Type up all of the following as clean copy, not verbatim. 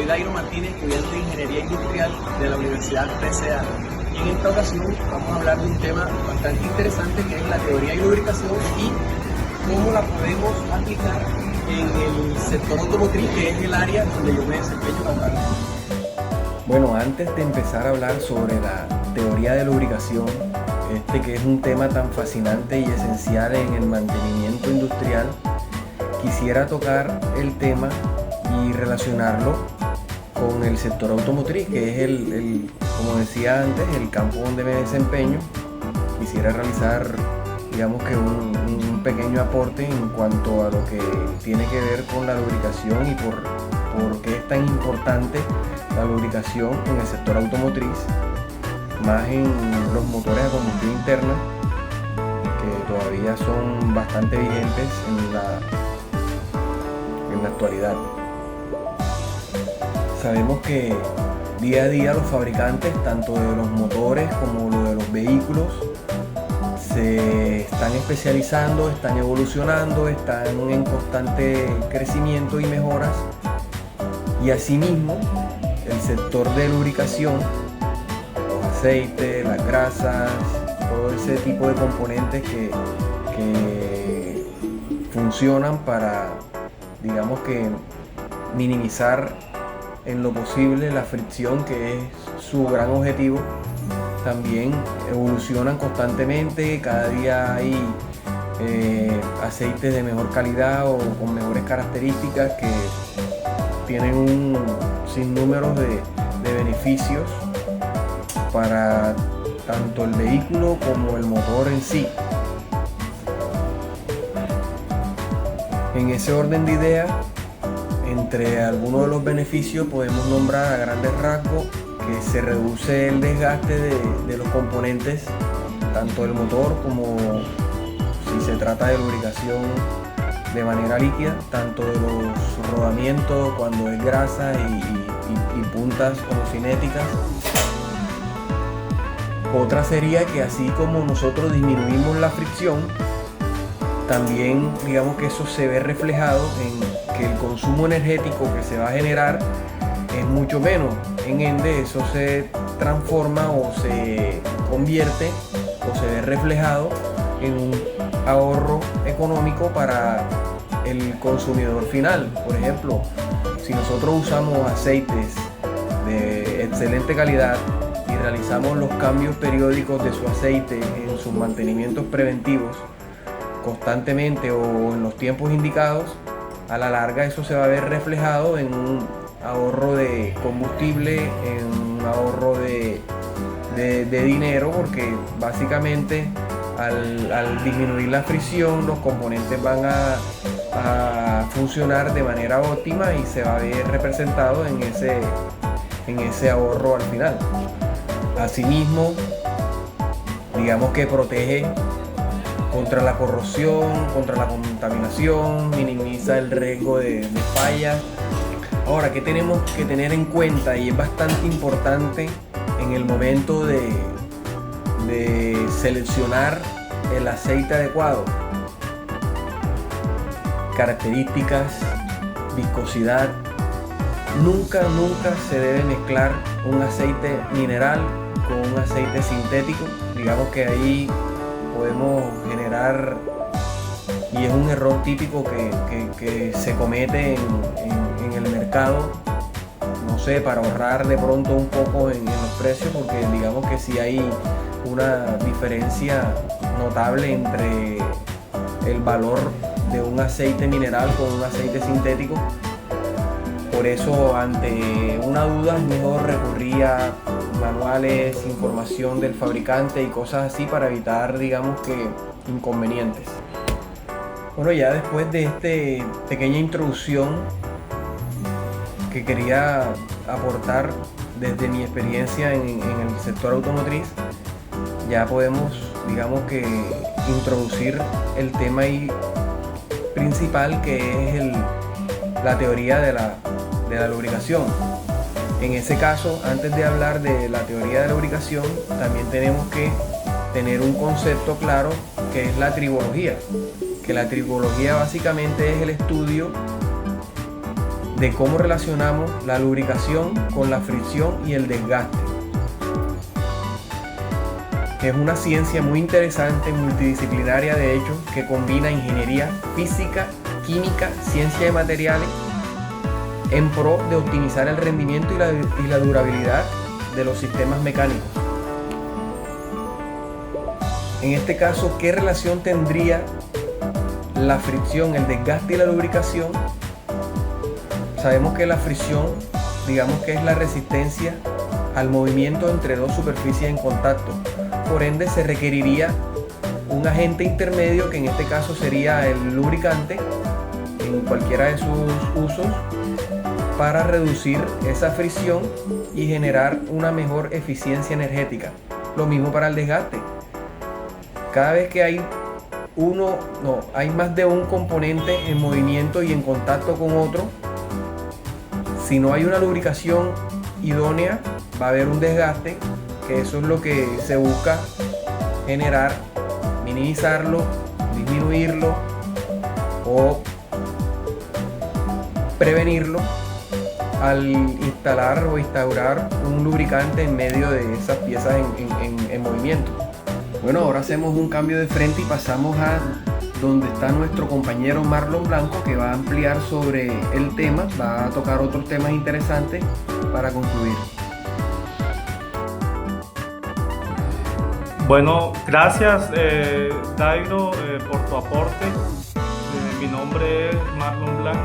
soy Dairo Martínez, estudiante de Ingeniería Industrial de la Universidad PCA. Y en esta ocasión vamos a hablar de un tema bastante interesante que es la teoría y lubricación y cómo la podemos aplicar en el sector automotriz, que es el área donde yo me desempeño como tal. Bueno, antes de empezar a hablar sobre la teoría de lubricación, que es un tema tan fascinante y esencial en el mantenimiento industrial, quisiera tocar el tema y relacionarlo con el sector automotriz, que es como decía antes, el campo donde me desempeño. Quisiera realizar, digamos que un pequeño aporte en cuanto a lo que tiene que ver con la lubricación y por qué es tan importante la lubricación en el sector automotriz, más en los motores a combustión interna, que todavía son bastante vigentes en la actualidad. Sabemos que día a día los fabricantes, tanto de los motores como de los vehículos, se están especializando, están evolucionando, están en constante crecimiento y mejoras. Y asimismo, el sector de lubricación, los aceites, las grasas, todo ese tipo de componentes que funcionan para, digamos que, minimizar en lo posible la fricción, que es su gran objetivo, también evolucionan constantemente. Cada día hay aceites de mejor calidad o con mejores características que tienen un sinnúmero de beneficios para tanto el vehículo como el motor en sí. En ese orden de ideas, entre algunos de los beneficios podemos nombrar a grandes rasgos que se reduce el desgaste de los componentes, tanto del motor como si se trata de lubricación de manera líquida, tanto de los rodamientos cuando es grasa y puntas como cinéticas. Otra sería que así como nosotros disminuimos la fricción, también digamos que eso se ve reflejado en que el consumo energético que se va a generar es mucho menos. En ende, eso se transforma o se convierte o se ve reflejado en un ahorro económico para el consumidor final. Por ejemplo, si nosotros usamos aceites de excelente calidad y realizamos los cambios periódicos de su aceite en sus mantenimientos preventivos constantemente o en los tiempos indicados, a la larga eso se va a ver reflejado en un ahorro de combustible, en un ahorro de dinero, porque básicamente al disminuir la fricción los componentes van a funcionar de manera óptima y se va a ver representado en ese ahorro al final. Asimismo, digamos que protege contra la corrosión, contra la contaminación, minimiza el riesgo de fallas. Ahora, ¿qué tenemos que tener en cuenta? Y es bastante importante en el momento de seleccionar el aceite adecuado. Características, viscosidad. Nunca se debe mezclar un aceite mineral con un aceite sintético. Digamos que ahí podemos generar, y es un error típico que se comete en el mercado, no sé, para ahorrar de pronto un poco en los precios, porque digamos que sí hay una diferencia notable entre el valor de un aceite mineral con un aceite sintético. Por eso, ante una duda, es mejor recurrir a manuales, información del fabricante y cosas así para evitar, digamos que, inconvenientes. Bueno, ya después de esta pequeña introducción que quería aportar desde mi experiencia en el sector automotriz, ya podemos, digamos que, introducir el tema principal, que es la teoría de la lubricación. En ese caso, antes de hablar de la teoría de la lubricación, también tenemos que tener un concepto claro, que es la tribología. Que la tribología básicamente es el estudio de cómo relacionamos la lubricación con la fricción y el desgaste. Es una ciencia muy interesante, multidisciplinaria de hecho, que combina ingeniería física, química, ciencia de materiales en pro de optimizar el rendimiento y la durabilidad de los sistemas mecánicos. En este caso, ¿qué relación tendría la fricción, el desgaste y la lubricación? Sabemos que la fricción, digamos que es la resistencia al movimiento entre dos superficies en contacto. Por ende, se requeriría un agente intermedio, que en este caso sería el lubricante, en cualquiera de sus usos, para reducir esa fricción y generar una mejor eficiencia energética. Lo mismo para el desgaste. Cada vez que hay más de un componente en movimiento y en contacto con otro, si no hay una lubricación idónea, va a haber un desgaste, que eso es lo que se busca generar, minimizarlo, disminuirlo o prevenirlo al instalar o instaurar un lubricante en medio de esas piezas en movimiento. Bueno, ahora hacemos un cambio de frente y pasamos a donde está nuestro compañero Marlon Blanco, que va a ampliar sobre el tema, va a tocar otros temas interesantes para concluir. Bueno, gracias Dairo por tu aporte. Mi nombre es Marlon Blanco.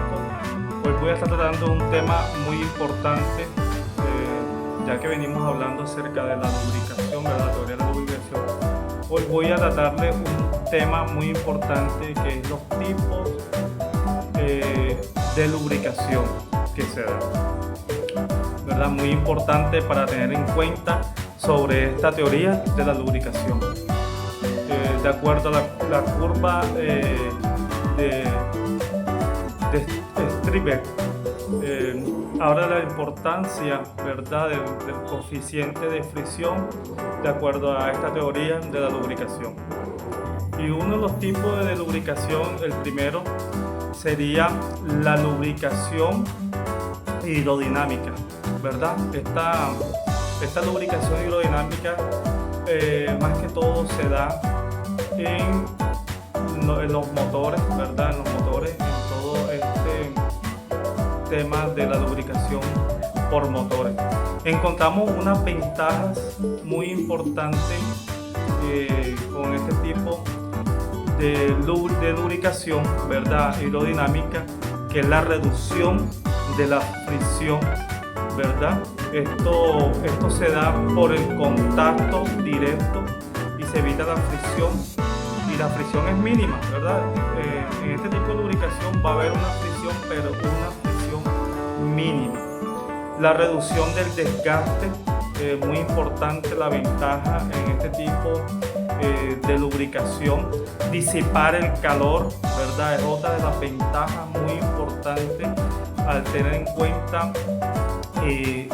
Hoy voy a estar tratando un tema muy importante, ya que venimos hablando acerca de la lubricación, ¿verdad? La teoría de la lubricación. Hoy voy a tratarle un tema muy importante, que es los tipos de lubricación que se dan, ¿verdad? Muy importante para tener en cuenta sobre esta teoría de la lubricación. De acuerdo a la curva de Strybeck, habla de la importancia, ¿verdad?, del coeficiente de fricción de acuerdo a esta teoría de la lubricación. Y uno de los tipos de lubricación, el primero, sería la lubricación hidrodinámica, ¿verdad? Esta lubricación hidrodinámica más que todo se da en los motores, ¿verdad? En los motores, en todo este tema de la lubricación por motores. Encontramos unas ventajas muy importantes con este tipo de lubricación, ¿verdad?, hidrodinámica, que es la reducción de la fricción, ¿verdad? Esto se da por el contacto directo y se evita la fricción, y la fricción es mínima, ¿verdad? En este tipo de lubricación va a haber una fricción, pero una fricción mínima. La reducción del desgaste, muy importante la ventaja en este tipo de lubricación. Disipar el calor, ¿verdad?, es otra de las ventajas muy importantes al tener en cuenta en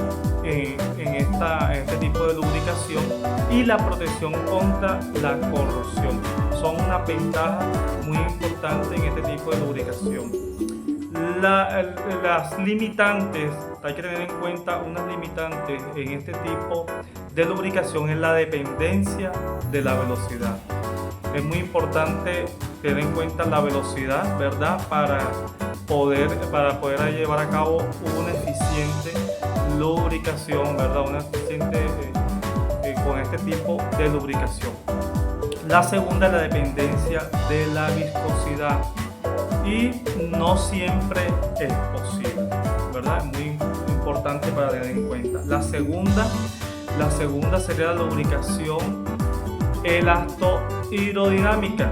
este tipo de lubricación. Y la protección contra la corrosión son una ventaja muy importante en este tipo de lubricación. Las limitantes, hay que tener en cuenta unas limitantes en este tipo de lubricación, es la dependencia de la velocidad. Es muy importante tener en cuenta la velocidad, ¿verdad?, para poder llevar a cabo una eficiente lubricación, ¿verdad?, una eficiente con este tipo de lubricación. La segunda es la dependencia de la viscosidad, y no siempre es posible, ¿verdad? Es muy importante para tener en cuenta. La segunda sería la lubricación elastohidrodinámica.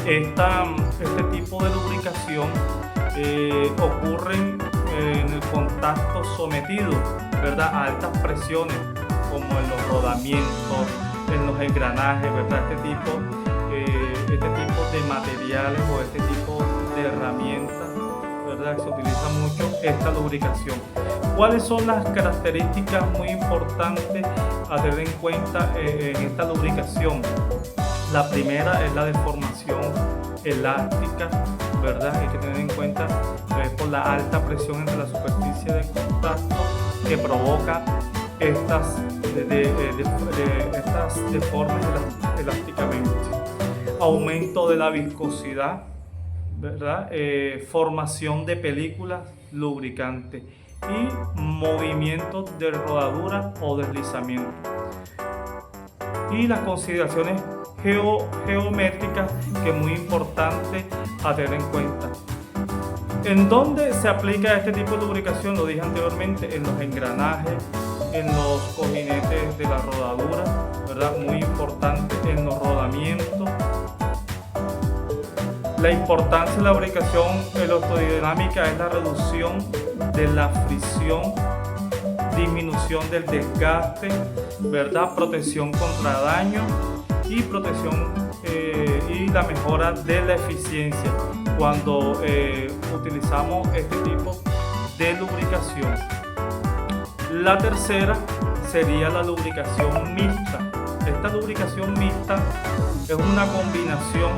Este tipo de lubricación ocurre en el contacto sometido, ¿verdad?, a altas presiones, como en los rodamientos, en los engranajes, ¿verdad? Este tipo de materiales o este tipo de herramientas, ¿verdad?, que se utiliza mucho esta lubricación. ¿Cuáles son las características muy importantes a tener en cuenta en esta lubricación? La primera es la deformación elástica ¿verdad? Hay que tener en cuenta por la alta presión entre la superficie de contacto que provoca estas deformes elásticamente. Aumento de la viscosidad, ¿verdad? Formación de películas lubricantes y movimientos de rodadura o deslizamiento. Y las consideraciones geométricas, que es muy importante a tener en cuenta. ¿En dónde se aplica este tipo de lubricación? Lo dije anteriormente, en los engranajes, en los cojinetes de la rodadura, ¿verdad? Muy importante, en los rodamientos. La importancia de la lubricación electrodinámica es la reducción de la fricción, disminución del desgaste, ¿verdad? Protección contra daño y protección y la mejora de la eficiencia cuando utilizamos este tipo de lubricación. La tercera sería la lubricación mixta. Esta lubricación mixta es una combinación,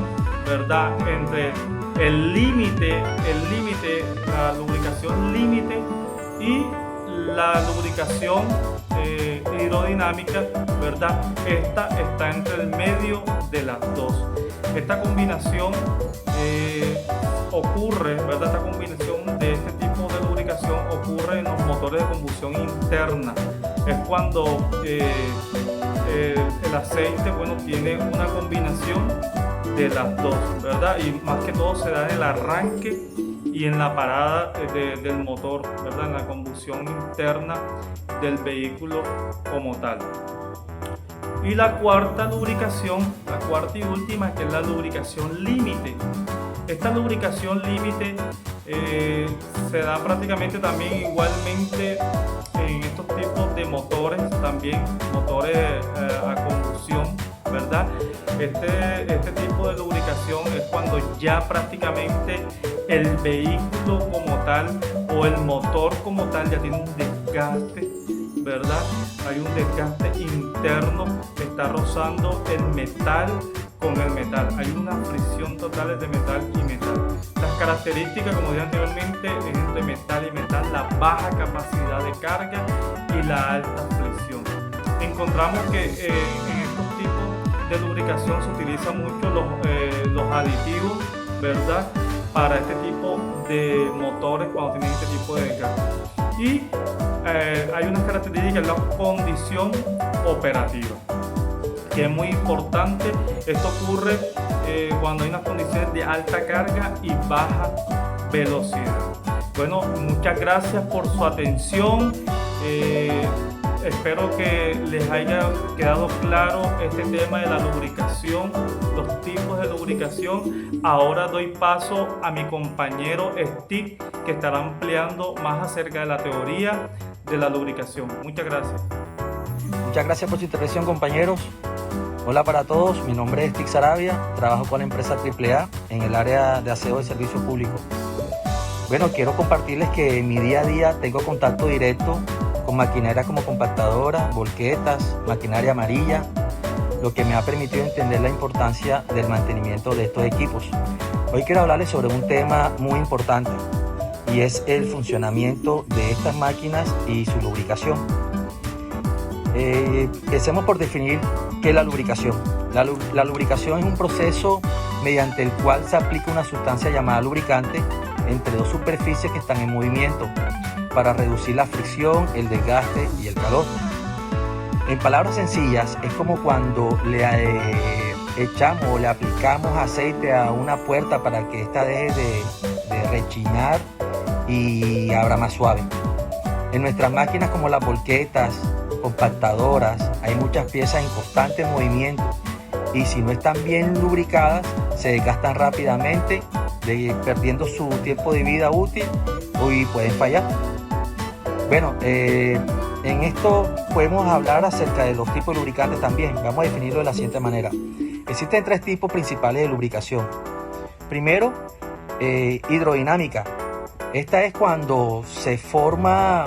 ¿verdad?, entre el límite, la lubricación límite y la lubricación hidrodinámica, ¿verdad? Esta está entre el medio de las dos. Esta combinación ocurre, ¿verdad? Esta combinación de este tipo de lubricación ocurre en los motores de combustión interna. Es cuando el aceite, bueno, tiene una combinación de las dos, ¿verdad? Y más que todo se da en el arranque y en la parada del motor, ¿verdad? En la combustión interna del vehículo como tal. Y la cuarta lubricación, la cuarta y última, que es la lubricación límite. Esta lubricación límite se da prácticamente también igualmente en estos tipos de motores, también motores a combustión, ¿verdad? Este tipo de lubricación es cuando ya prácticamente el vehículo como tal o el motor como tal ya tiene un desgaste, ¿verdad? Hay un desgaste interno, está rozando el metal con el metal. Hay una fricción total de metal y metal. Las características, como dije anteriormente, es entre metal y metal, la baja capacidad de carga y la alta fricción. Encontramos que en estos tipos de lubricación se utilizan mucho los aditivos, ¿verdad?, para este tipo de motores cuando tienen este tipo de desgaste. Y hay unas características, la condición operativa, que es muy importante. Esto ocurre cuando hay unas condiciones de alta carga y baja velocidad. Bueno, muchas gracias por su atención. Espero que les haya quedado claro este tema de la lubricación, los tipos de lubricación. Ahora doy paso a mi compañero Steve, que estará ampliando más acerca de la teoría de la lubricación. Muchas gracias. Muchas gracias por su intervención, compañeros. Hola para todos, mi nombre es Steve Sarabia, trabajo con la empresa AAA en el área de aseo de servicio público. Bueno, quiero compartirles que en mi día a día tengo contacto directo con maquinaria como compactadora, volquetas, maquinaria amarilla, lo que me ha permitido entender la importancia del mantenimiento de estos equipos. Hoy quiero hablarles sobre un tema muy importante y es el funcionamiento de estas máquinas y su lubricación. Empecemos por definir qué es la lubricación. La lubricación es un proceso mediante el cual se aplica una sustancia llamada lubricante entre dos superficies que están en movimiento para reducir la fricción, el desgaste y el calor. En palabras sencillas, es como cuando le echamos o le aplicamos aceite a una puerta para que ésta deje de rechinar y abra más suave. En nuestras máquinas como las volquetas, compactadoras, hay muchas piezas en constante movimiento y si no están bien lubricadas se desgastan rápidamente, perdiendo su tiempo de vida útil y pueden fallar. Bueno, en esto podemos hablar acerca de los tipos de lubricantes también. Vamos a definirlo de la siguiente manera. Existen tres tipos principales de lubricación. Primero, hidrodinámica. Esta es cuando se forma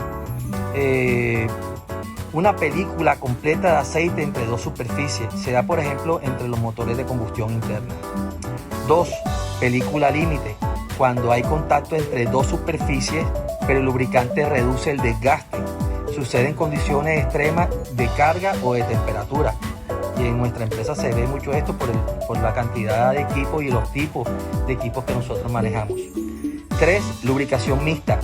una película completa de aceite entre dos superficies. Se da, por ejemplo, entre los motores de combustión interna. 2. Película límite. cuando hay contacto entre dos superficies, pero el lubricante reduce el desgaste. Sucede en condiciones extremas de carga o de temperatura. Y en nuestra empresa se ve mucho esto por la cantidad de equipos y los tipos de equipos que nosotros manejamos. 3. Lubricación mixta.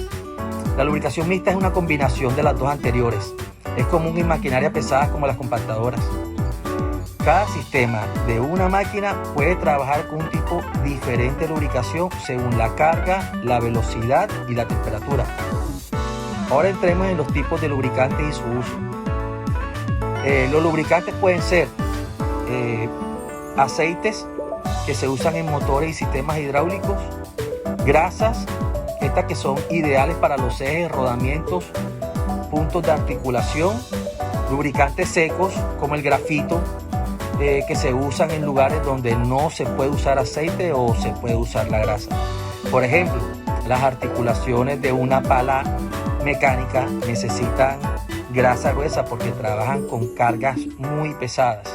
La lubricación mixta es una combinación de las dos anteriores. Es común en maquinaria pesada como las compactadoras. Cada sistema de una máquina puede trabajar con un tipo diferente de lubricación según la carga, la velocidad y la temperatura. Ahora entremos en los tipos de lubricantes y su uso. Los lubricantes pueden ser aceites que se usan en motores y sistemas hidráulicos, grasas, estas que son ideales para los ejes, rodamientos, puntos de articulación, lubricantes secos como el grafito, que se usan en lugares donde no se puede usar aceite o se puede usar la grasa. Por ejemplo, las articulaciones de una pala mecánica necesitan grasa gruesa porque trabajan con cargas muy pesadas.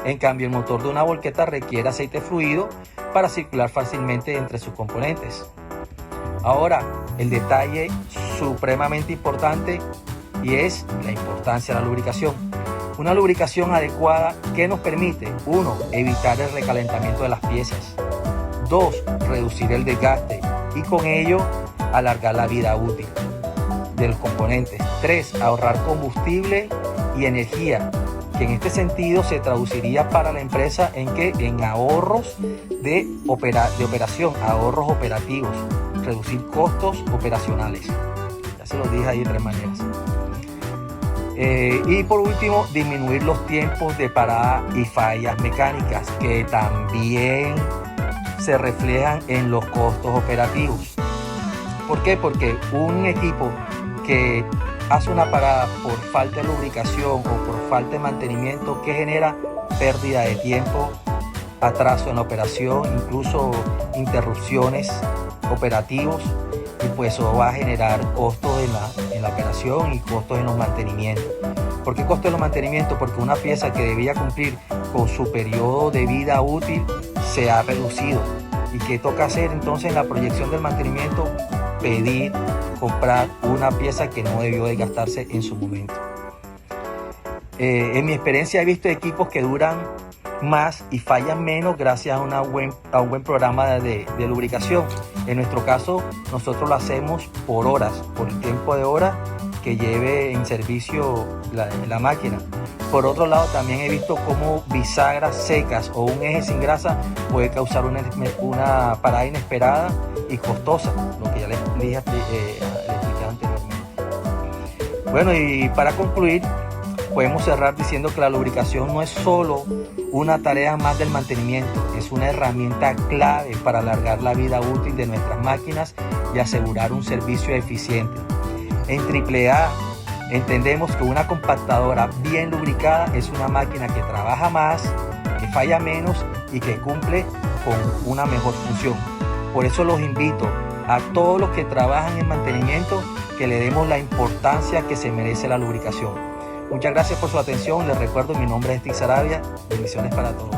En cambio, el motor de una volqueta requiere aceite fluido para circular fácilmente entre sus componentes. Ahora, el detalle supremamente importante y es la importancia de la lubricación. Una lubricación adecuada que nos permite, 1. Evitar el recalentamiento de las piezas, 2. Reducir el desgaste y con ello alargar la vida útil de los componentes, 3. Ahorrar combustible y energía, que en este sentido se traduciría para la empresa en ahorros de operación, ahorros operativos, reducir costos operacionales. Ya se los dije ahí de 3 maneras. Y por último, disminuir los tiempos de parada y fallas mecánicas, que también se reflejan en los costos operativos. ¿Por qué? Porque un equipo que hace una parada por falta de lubricación o por falta de mantenimiento, que genera pérdida de tiempo, atraso en la operación, incluso interrupciones operativos, y pues eso va a generar costos en la operación y costos en los mantenimientos. ¿Por qué costos en los mantenimientos? Porque una pieza que debía cumplir con su periodo de vida útil se ha reducido. ¿Y qué toca hacer entonces en la proyección del mantenimiento? Pedir, comprar una pieza que no debió desgastarse en su momento. En mi experiencia he visto equipos que duran más y fallan menos gracias a un buen programa de lubricación. En nuestro caso, nosotros lo hacemos por horas, por el tiempo de horas que lleve en servicio la máquina. Por otro lado, también he visto cómo bisagras secas o un eje sin grasa puede causar una parada inesperada y costosa, lo que ya les expliqué anteriormente. Bueno, y para concluir, podemos cerrar diciendo que la lubricación no es solo una tarea más del mantenimiento, es una herramienta clave para alargar la vida útil de nuestras máquinas y asegurar un servicio eficiente. En AAA entendemos que una compactadora bien lubricada es una máquina que trabaja más, que falla menos y que cumple con una mejor función. Por eso los invito a todos los que trabajan en mantenimiento que le demos la importancia que se merece la lubricación. Muchas gracias por su atención. Les recuerdo, mi nombre es Steve Sarabia. Bendiciones para todos.